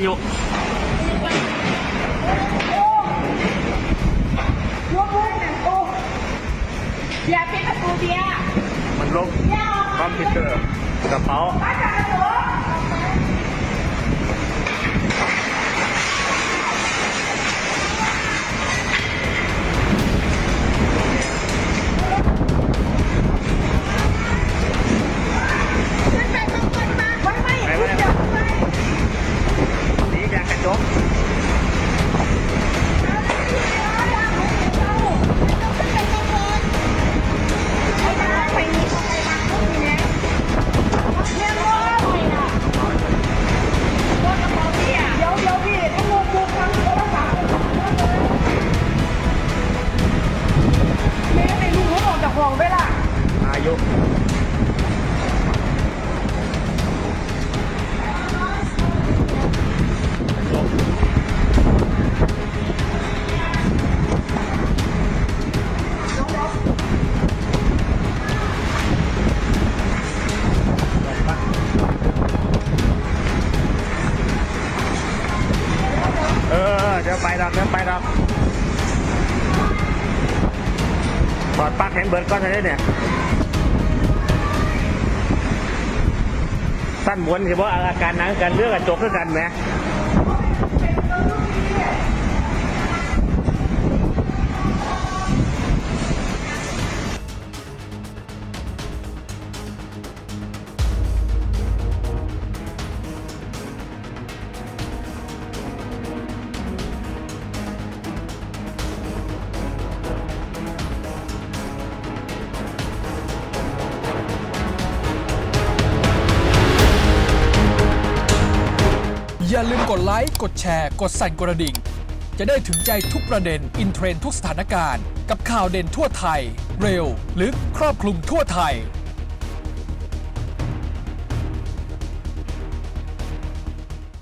ยุอย่าปิดประตูเบียร์มันลบคอมพิวเตอร์กระเป๋านี่ยางกระจกอายุเดี๋ยวไปดับถอดปลั๊กเห็นเบิร์ดก้อนอะไรเนี่ยสั้นม้วนคือว่าอาการหนังกันเรื่องกระจกคือกันไหมอย่าลืมกดไลค์ กดแชร์ กดสั่นกระดิ่ง จะได้ถึงใจทุกประเด็น อินเทรนด์ทุกสถานการณ์ กับข่าวเด่นทั่วไทย เร็ว ลึก ครอบคลุมทั่วไทย